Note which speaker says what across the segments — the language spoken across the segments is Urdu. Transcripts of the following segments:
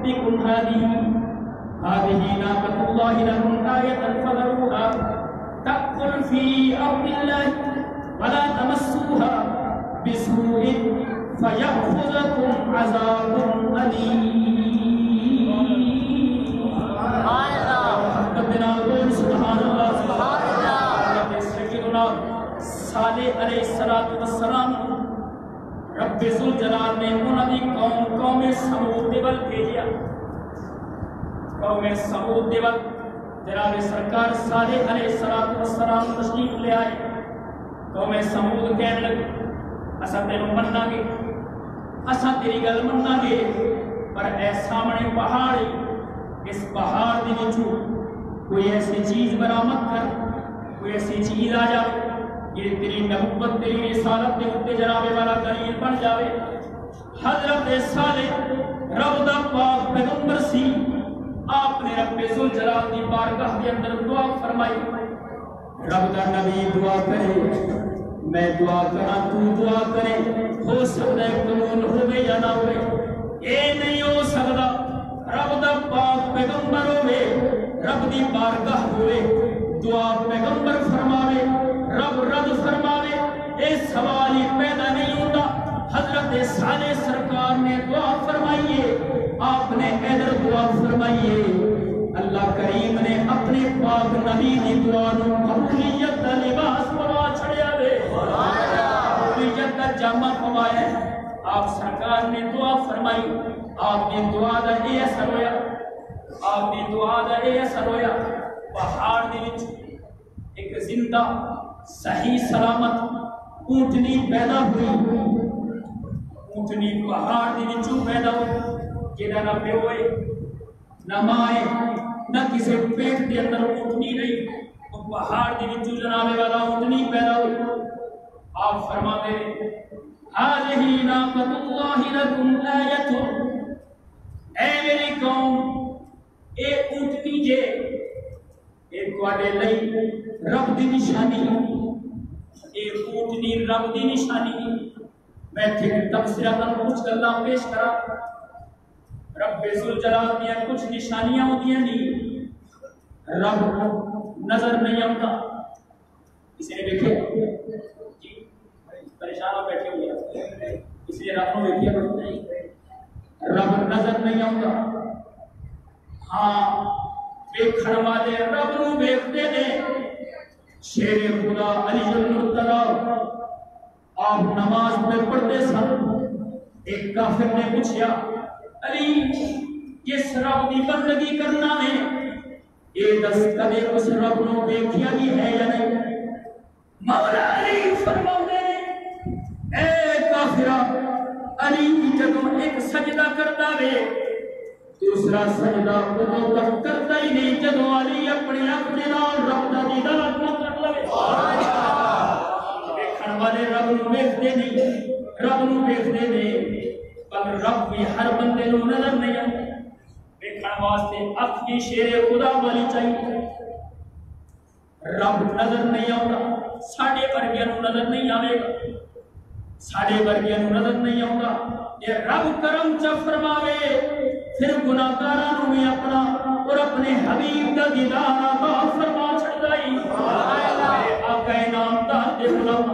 Speaker 1: ربكم هذه ناقة الله لكم آية فذروها تأكل في أرض الله ولا تمسوها بسوء فيأخذكم عذاب أليم. سبحان اللہ. سیدنا صالح علیہ السلام رب ذوالجلال نے انہوں نے قوم سمود دے ول بھیجیا. قوم سمود دے ول جناب سرکار صالح علیہ السلام تشریف لے آئے. قوم سمود کہنے لگے اساں تینوں مننا گے, اساں تیری گل مننا گے, پر اے سامنے پہاڑ, اس پہاڑ دے وچوں کوئی ایسی چیز برآمد کر, کوئی ایسی چیز آ جائے یہ تیری نبوت تیری رسالت کے اوپر جناب والا دلیل بن جاوے. حضرت صالح رب دا پاک پیغمبر سی, آپ نے رب ذوالجلال دی بارگاہ کے اندر دعا فرمائی. رب دا نبی دعا کرے, میں دعا کرا, تو دعا کرے, ہو سکتا ہے قبول ہوئے یا نہ ہوئے, اے نہیں ہو سکتا. رب دا پاک پیغمبر ہوئے, رب دی بارگاہ ہوئے, دعا پیغمبر فرماوے, رب رد فرماوے, اے سوال ہی پیدا نہیں ہوتا. حضرت صالح سرکار نے دعا فرمائیے, آپ نے ادھر دعا فرمائیے. اللہ کریم نے اپنے پاک نبی دی دعا نو قبولیت دا لباس پوا چھڑیا وے, قبولیت دا جامہ پوایا. آپ سرکار نے دعا فرمائی, آپ نے دعا دا اے اثر ہویا, آپ نے دعا دا اے اثر ہویا. پہاڑ دے وچ ایک زندہ صحیح سلامت اونٹنی پیدا ہوئی. اونٹنی پہاڑ دے وچوں پیدا ہوئی, جہاں نہ پیو ہے نہ ماں ہے نہ کسی پیٹ دے اندر اونٹنی نہیں, وہ پہاڑ دے وچوں جناب والا اونٹنی پیدا ہوئی. آپ فرماتے ہیں هذه ناقۃ اللہ لکم آیۃ, اے میری قوم اے اونٹنی جے اے تواڈے لئی رب دی نشانی, اے اونٹنی رب دی نشانی. میں پھر تفسیرہ کچھ گلاں پیش کرا. رب ذوالجلال دیا کچھ نشانیاں ہوندیاں نہیں, رب نظر نہیں آتا. کسی نے دیکھے جی پریشان ہو بیٹھے ہوئے, کسی نے رب نو دیکھیا نہیں, رب نظر نہیں آتا. ہاں ویکھن والے رب نو ویکھدے نے. شیر خدا علی المرتضی آپ نماز میں پڑھتے سن, ایک کافر نے پوچھا علی کس رب دی بندگی کرنا ہے, یہ دس کدے اس رب نو ویکھیا بھی ہے یا نہیں. مولا علی فرماتے ہیں اے کافرہ, علی جدوں ایک سجدہ کرتا وے دوسرا سجدہ ادوں تک کرتا ہی نہیں جدوں علی اپنے اپنے نال رب دا دیدار نہ کر لے. ویکھن والے رب نو ویکھدے نہیں, رب نو ویکھدے نے, پر رب بھی ہر بندے نو نظر نہیں آتا. ویکھن واسطے اکھ کی شیر خدا والی چاہیے. رب نظر نہیں آتا, ساڈے ورگیاں نو نظر نہیں آوے گا, ساڈے ورگیاں نو نظر نہیں آتا. یہ رب کرم چ فرماوے پھر گناہگاراں نو بھی اپنا اور اپنے حبیب دا دیدار عطا فرما چھڑدا ہے. میرے آقا انعامدار دے غلام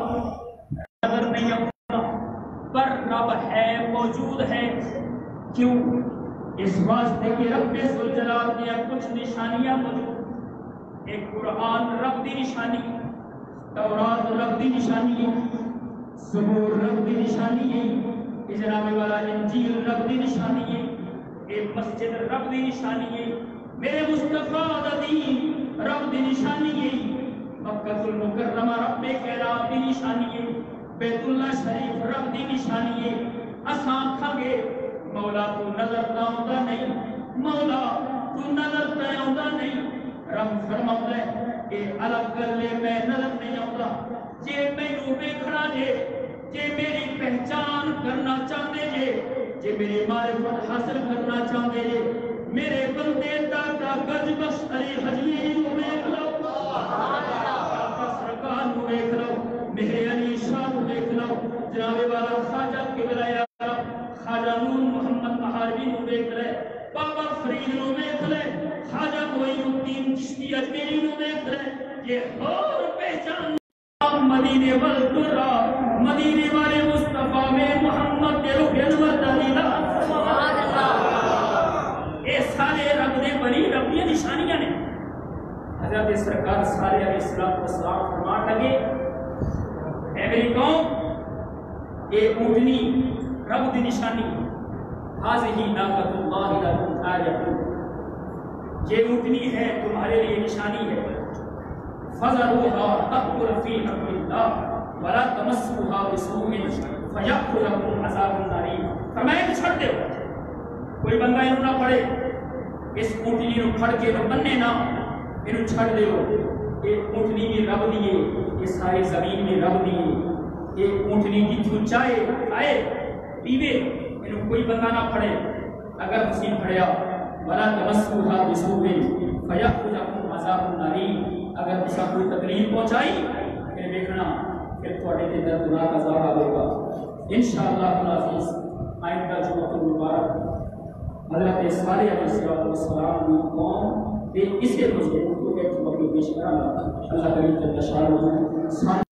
Speaker 1: نظر نہیں آتا, پر رب ہے, موجود ہے. کیوں؟ اس واسطے کہ رب ذوالجلال نے کچھ نشانیاں موجود. ایک قرآن رب دی نشانی, تورات رب دی نشانی ہے, زبور رب دی نشانی ہے, جناب والا انجیل رب دی نشانی ہے, یہ مسجد رب دی نشانی ہے, میرے مصطفیٰ دا دین رب دی نشانی ہے, مکہ المکرمہ رب کعبہ دی نشانی ہے, بیت اللہ شریف رب دی نشانی ہے. اساں آکھاں گے مولا تو نظر نہ آوندا نہیں, مولا تو نظر تے آوندا نہیں. رب فرماتا ہے کہ الگ کر لے میں نظر نہیں آوندا. جے مینوں ویکھنا جے, جے میری پہچان کرنا چاہتے جے, جے میری معرفت حاصل کرنا چاہتے جے, میرے بندے داتا گج بخش علی حجوی نو ویکھ لو, سرکار نو ویکھ لو, میرے علی شاہ نو ویکھ لو, جناب والا خواجہ قبلہ خواجہ نور محمد مہاروی نو ویکھ لے, یہ اور پہچان مدینے والدرہ مدینے والے مصطفیٰ میں محمد روح انور دلیلہ سبحان اللہ اے سارے رب نے بنی رب یہ نشانیاں نے حضرت سرکار سارے علیہ السلام فرمان لگے اے میری قوم اے اونٹنی رب دی نشانی حاضی ناقۃ اللہ لکم آیۃ یہ اونٹنی ہے تمہارے لیے نشانی ہے فَذَرُوهَا تَأْكُلْ فِي حَقِّ اللَّهِ وَلَا تَمَسُّوهَا بِسُوءٍ فَيَأْخُذَكُمْ عَذَابٌ أَلِيمٌ فرمایا کہ چھڑ دو کوئی بندہ انہوں نہ پڑے اس اونٹنی نو پھڑ کے نو بننے نہ انہوں چھڑ دو یہ اونٹنی بھی رب دیے یہ ساری زمین میں رب دیے یہ اونٹنی کی جو چائے کھائے پیوے انہوں کوئی بندہ نہ پڑے اگر مسیم پڑیا وَلَا تَمَسُّوهَا بِسُوءٍ فَيَأْخُذَكُمْ عَذَابٌ أَلِيمٌ اگر اس کا کوئی تکلیف پہنچائی پھر دیکھنا پھر تھوڑے کے دردناک عذاب آئے گا انشاءاللہ العزیز آئندہ جمعۃ المبارک حضرت صالح علیہ السلام کی قوم اسے روز کے پیش کرانا اللہ کریم جل شانہ